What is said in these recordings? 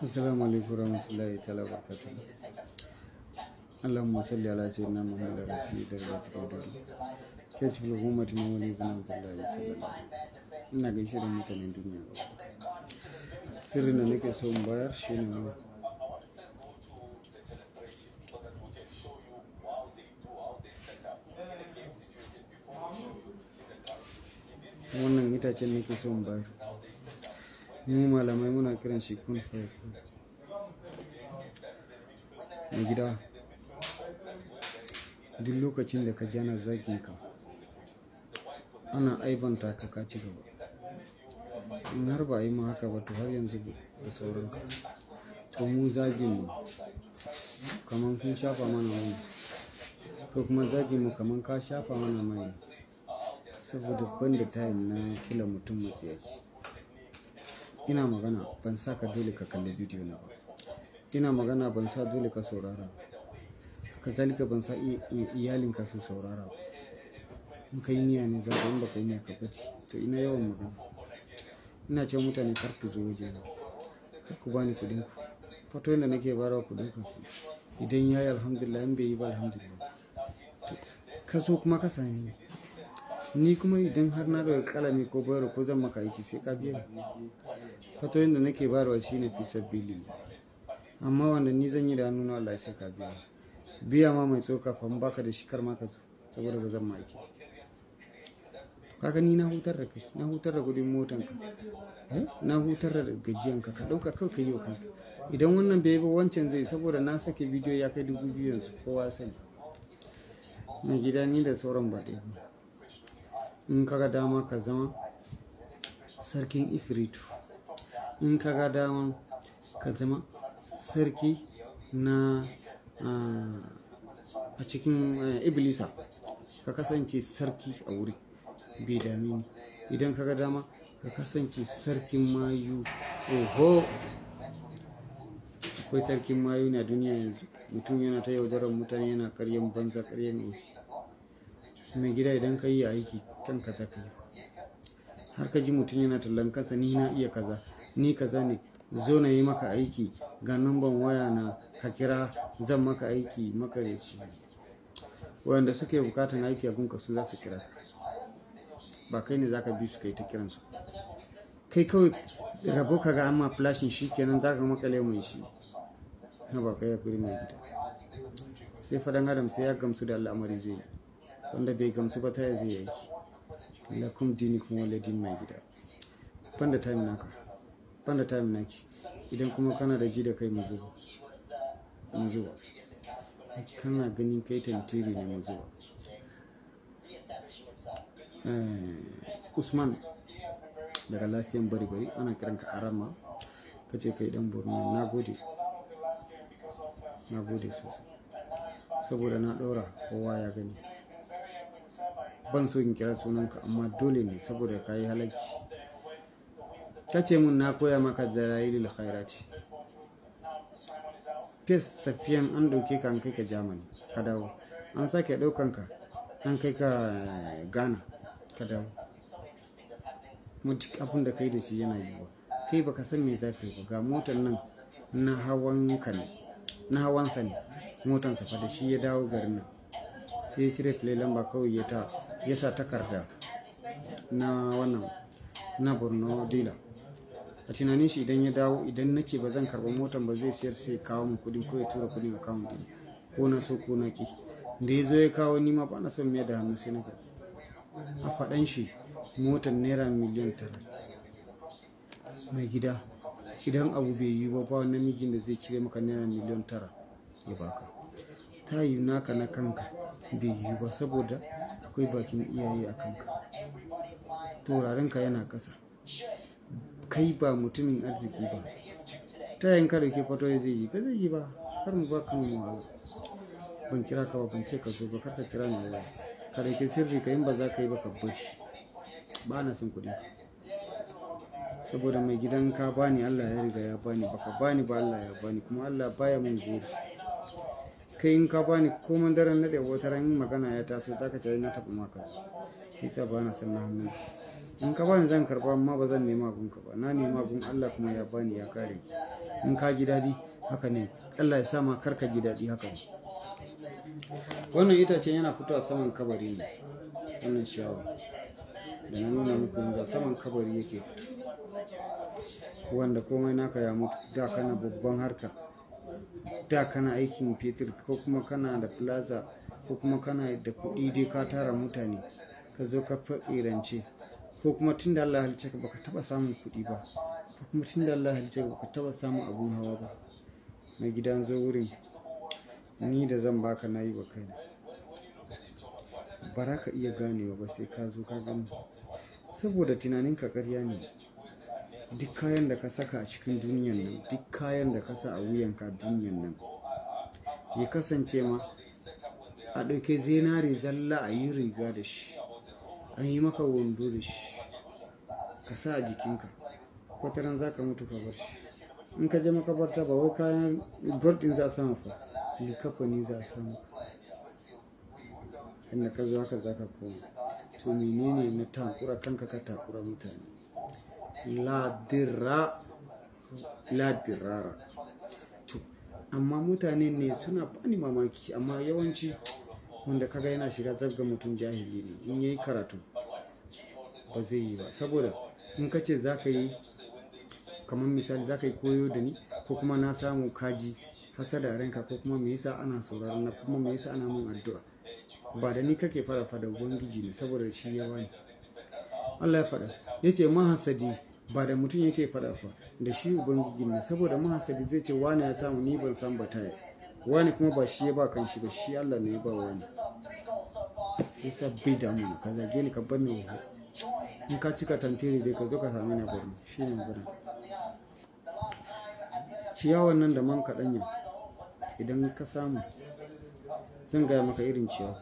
Assalamu alaikum warahmatullahi ta'ala barakatuh. Allahumma salli ala sayyidina Muhammad Rashid da Rabbul Kashful Ummati Mawli ibn Abdullah sallallahu alaihi wasallam. Ina gaishe da mutanen duniya. Sirrin da nake so in bayar shine wannan itacen nake so in bayar. Mu malamai muna kiran shi kun fayar. Mai gida, duk lokacin da ka ji ana zagin ka, ana aibanta ka, ka ci gaba. In har ba a yi ma haka ba, to har yanzu da sauranka. To mu zagin mu kaman kun shafa mana mai, ko kuma zagin mu kaman ka shafa mana mai, saboda banda time na kila mutum matsiyaci. Ina magana ban sa ka dole ka kalli bidiyo na ba, ina magana ban sa dole ka saurara, kazalika ban sa iyalinka su saurara ba. In ka yi niyya ne zaka, in baka yi niyya ka bace. To ina yawan magana, ina ce mutane kar ku zo waje na, kar ku bani kuɗin ku. Fatoyin da nake barawa kuɗin ka, idan yayi alhamdulillah, in bai yi ba alhamdulillah. Ka zo kuma ka same ni kuma idan har na da kalami ko bayar ko zan maka aiki sai ka biya ni. Fatoyin da nake bayarwa shine fi sabilillah, amma wanda ni zan yi da hannuna Allah sai ka biya. Biya ma mai tsoka fa in baka da shi kar ma ka zo, saboda ba zan ma aiki. Kaga ni na hutar da kai, na hutar da kudin motan ka, na hutar da gajiyan ka, ka dauka kawai ka yi wa kanka. Idan wannan bai ba wancan zai, saboda na sake bidiyo ya kai 2000 yanzu, kowa sani. Mai gida, ni da sauran ba ɗaya ba. In kaga dama ka zama sarkin ifritu, in kaga dama ka zama sarki na a cikin iblisa, ka kasance sarki a wuri, bai dame ni. Idan kaga dama ka kasance sarkin mayu, oho, akwai sarkin mayu na duniya yanzu. Mutum yana ta yaudarar mutane, yana karyan banza, karyan oshi. Mai gida, idan ka yi aiki kanka za ka yi. Har ka ji mutum yana tallan kansa, ni na iya kaza, ni kaza ne, zo na yi maka aiki, ga namban waya na, ka kira, zan maka aiki, maka da shi. Wanda suke bukatan aiki a gunka su za su kira, ba kai ne za ka bi su kai ta kiransu. Kai kawai rabo ka ga amma flashin shi kenan za ka makale mai shi. Na ba kai ya kuri mai gida. Sai faɗan adam sai ya gamsu da al'amari zai yi, wanda bai gamsu ba ta ya zai yi. Lakum dinikum waliyadin. Mai gida, banda time naka, banda time naki. Idan kuma kana da ji da kai, mu zuba. Kana ganin kai tantiri ne, mu zuba. Usman daga lafiyan bari ana kiranka arama, kace kai dan Borno. Na gode sosai, saboda na ɗora kowa ya gani. Ban so in kira sunanka, amma dole ne saboda ka yi halacci. Kace mun na koya maka dalailul khairati. Fes tafiyan an dauke ka an kai ka Germany, ka dawo. An sake daukan ka an kai ka Ghana, ka dawo. Kuma duk abin da kai da shi yana yiwuwa. Kai baka san me za ka yi ba. Ga motar nan na hawan ka ne, na hawan sa ne, motar sa fa da shi ya dawo garin nan. Sai ya cire file lamba kawai ya sa takarda na wannan na Borno dealer. A tunanin shi idan ya dawo, idan nace ba zan karɓa motar ba zai siyar, sai kawo mu kuɗi ko ya tura kuɗin account ɗin, ko na so ko na ki. Da ya zo ya kawo, ni ma ba na son miya da hannu, sai na karɓa. A faɗan shi motar naira miliyan 9. Mai gida, idan abu bai yi ba namijin da zai cire maka naira miliyan 9 ya baka. Ta yi naka na kanka bai yi ba, saboda akwai bakin iyaye a kanka. Taurarinka yana ƙasa, kai ba mutumin arziki ba. Ta yin ka dauke fato ya zai yi, ba zai yi ba. Kar mu ba kan mu wahala. Ban kira ka ba, ban ce ka zo ba, kar ka kira ni waya. Ka dauke sirri ka, in ba za ka yi ba ka bar shi. Ba na son kuɗi, saboda mai gidan ka bani, Allah ya riga ya bani. Baka bani ba, Allah ya bani, kuma Allah baya mun gori. Kai in ka bani komai daren na da wata ran magana ya taso, za ka tayi na taɓa maka. Shi sa ba na son na hannun. in ka bani zan karba, amma ba zan nema abun ka ba. Na nema abun Allah kuma ya bani ya kare. In ka ji daɗi haka ne, Allah ya sa ma kar ka ji daɗi haka ne. Wannan itace yana fitowa saman kabari ne, wannan ciyawa da na nuna muku yanzu saman kabari yake wanda komai naka ya mutu. Da kana babban harka, da kana aikin fetur, ko kuma kana da plaza, ko kuma kana da kuɗi dai ka tara mutane, ka zo ka faƙirance, ko kuma tun da Allah ya halice ka baka taɓa samun kuɗi ba, ko kuma tun da Allah ya halice ka baka taɓa samun abun hawa ba. Mai gidan zo wurin, ni da zan baka nayi wa kai, ba za ka iya ganewa ba sai ka zo ka gani, saboda tunaninka ƙarya ne. Duk kayan da ka saka a cikin duniyan nan, duk kayan da ka sa a wuyanka duniyan nan, ya kasance ma a ɗauke zinare zalla a yi riga da shi, an yi maka wando da shi, ka sa a jikinka, wataran za ka mutu ka bar shi. In ka je makabarta ba wai kayan gold din za a samu fa, likafani za a samu. Inda ka zo haka za ka koma. To menene na takura kanka ka takura mutane? La dirara. To amma mutane ne suna bani mamaki, amma yawanci wanda kaga yana shiga zabga mutum jahili ne. In yayi karatu ba zai yi ba, saboda in ka ce za ka yi kamar misali za ka yi koyo da ni, ko kuma na samu kaji hasada a ranka, ko kuma me yasa ana sauraron na, kuma me yasa ana mun addu'a, ba da ni kake fara fada, ubangiji ne, saboda shi ya bani. Allah ya faɗa yace mahasadi ba da mutum yake faɗa fa, da shi ubangiji ne, saboda mahasadi zai ce wani ya samu ni ban san ba taya, wani kuma ba shi ya ba kanshi ba, shi Allah ne ya ba wani. Yasa bai damu ka zage ni ka bar ni wa, in ka cika tantiri dai ka zo ka same ni a gurin, shi ne gurin. Ciyawan nan da man kaɗanya idan ka samu, zan gaya maka irin ciyawa,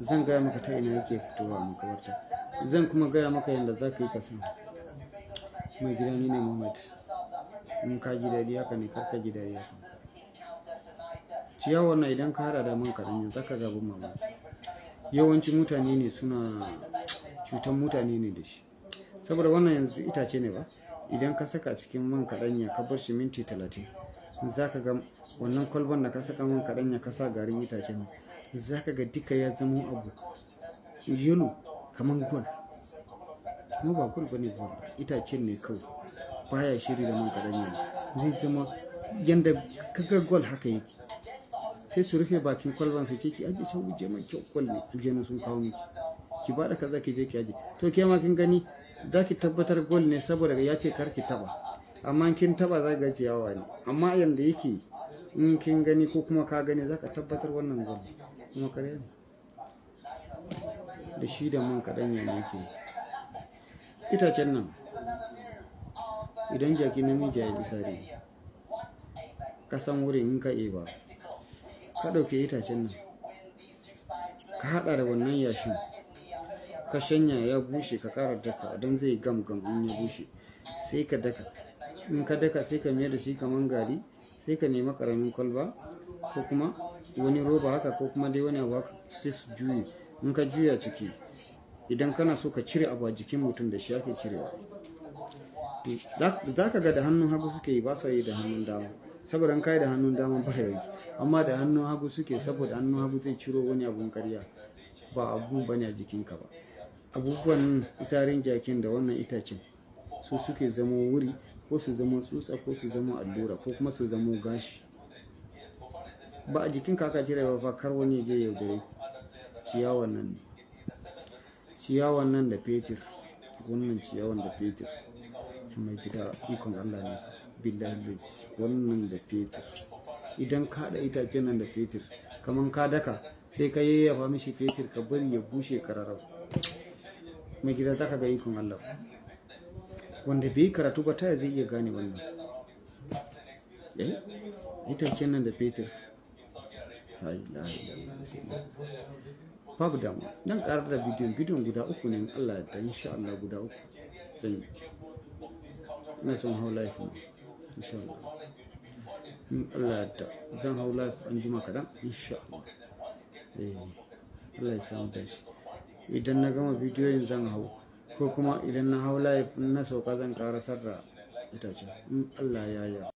zan gaya maka ta ina yake fitowa a makabarta, zan kuma gaya maka yadda za ka yi ka samu. Mai gida ni ne Muhammad, in ka ji daɗi haka ne, kar ka ji daɗi haka. Ciyawar nan idan ka hada da man kaɗanya za ka ga abin mamaki. Yawanci mutane ne suna cutan mutane ne da shi, saboda wannan yanzu itace ne ba, idan ka saka cikin man kaɗanya ka bar shi minti 30, za ka ga wannan kwalban da ka saka man kaɗanya ka sa garin itace ne, za ka ga duka ya zama abu yelo kamar gwal, kuma ba gwal bane ba, itacen ne kawai, baya shiri da man kaɗanya, zai zama yanda ka ga gwal haka yake. Sai su rufe bakin kwalban su ce ki aje sau je mai kyau, gwal ne, aljanu sun kawo miki, ki bada kaza ki je ki aje. To ke ma kin gani za ki tabbatar gwal ne, saboda ya ce kar ki taba, amma kin taba za ga ciyawa ne. Amma yanda yake in kin gani ko kuma ka gani za ka tabbatar wannan gwal ne, kuma kare ne. Da shi da man kaɗanya ne yake. Itacen nan idan jaki namiji ya yi bisari, ka san wurin in ka eba, ka ɗauke itacen nan ka haɗa da wannan yashin, ka shanya ya bushe, ka ƙara daka don zai gam in ya bushe, sai ka daka. In ka daka sai ka mayar da shi kaman gari, sai ka nema ƙaramin kwalba ko kuma wani roba haka, ko kuma dai wani abu haka, sai su juye. In ka juya ciki, idan kana so ka cire abu a jikin mutum da shi ake cirewa. Za ka ga da hannun hagu suke yi, ba sa yi da hannun dama, saboda an kai da hannun dama ba ya yi, amma da hannun hagu suke, saboda hannun hagu zai ciro wani abun karya, ba abu bane a jikinka ba. Abubuwan isarin jakin da wannan itacen su suke zama wuri, ko su zama tsutsa, ko su zama allura, ko kuma su zama gashi. Ba a jikinka aka cire ba fa, kar wani je yaudare. Ciyawan nan ne, ciyawan nan da fetur, wannan ciyawan da fetur, mai gida ikon Allah ne, billahi wannan da fetur. Idan ka haɗa itacen nan da fetur, kaman ka daka sai ka yayyafa mishi fetur, ka bari ya bushe kararau, mai gida za ka ga ikon Allah. Wanda bai yi karatu ba ta zai iya gane wannan. Itacen nan da fetur, babu damu, dan ƙarar da bidiyon guda uku ne, Allah ya yarda, insha Allah guda uku zan yi. Ina son hau life ne, insha Allah. In Allah ya yarda zan hau life an jima kaɗan, insha Allah. Allah ya samu dashi. Idan na gama bidiyoyin zan hau ko kuma idan na hau live na sauka zan karasar da itacen in Allah ya yarda.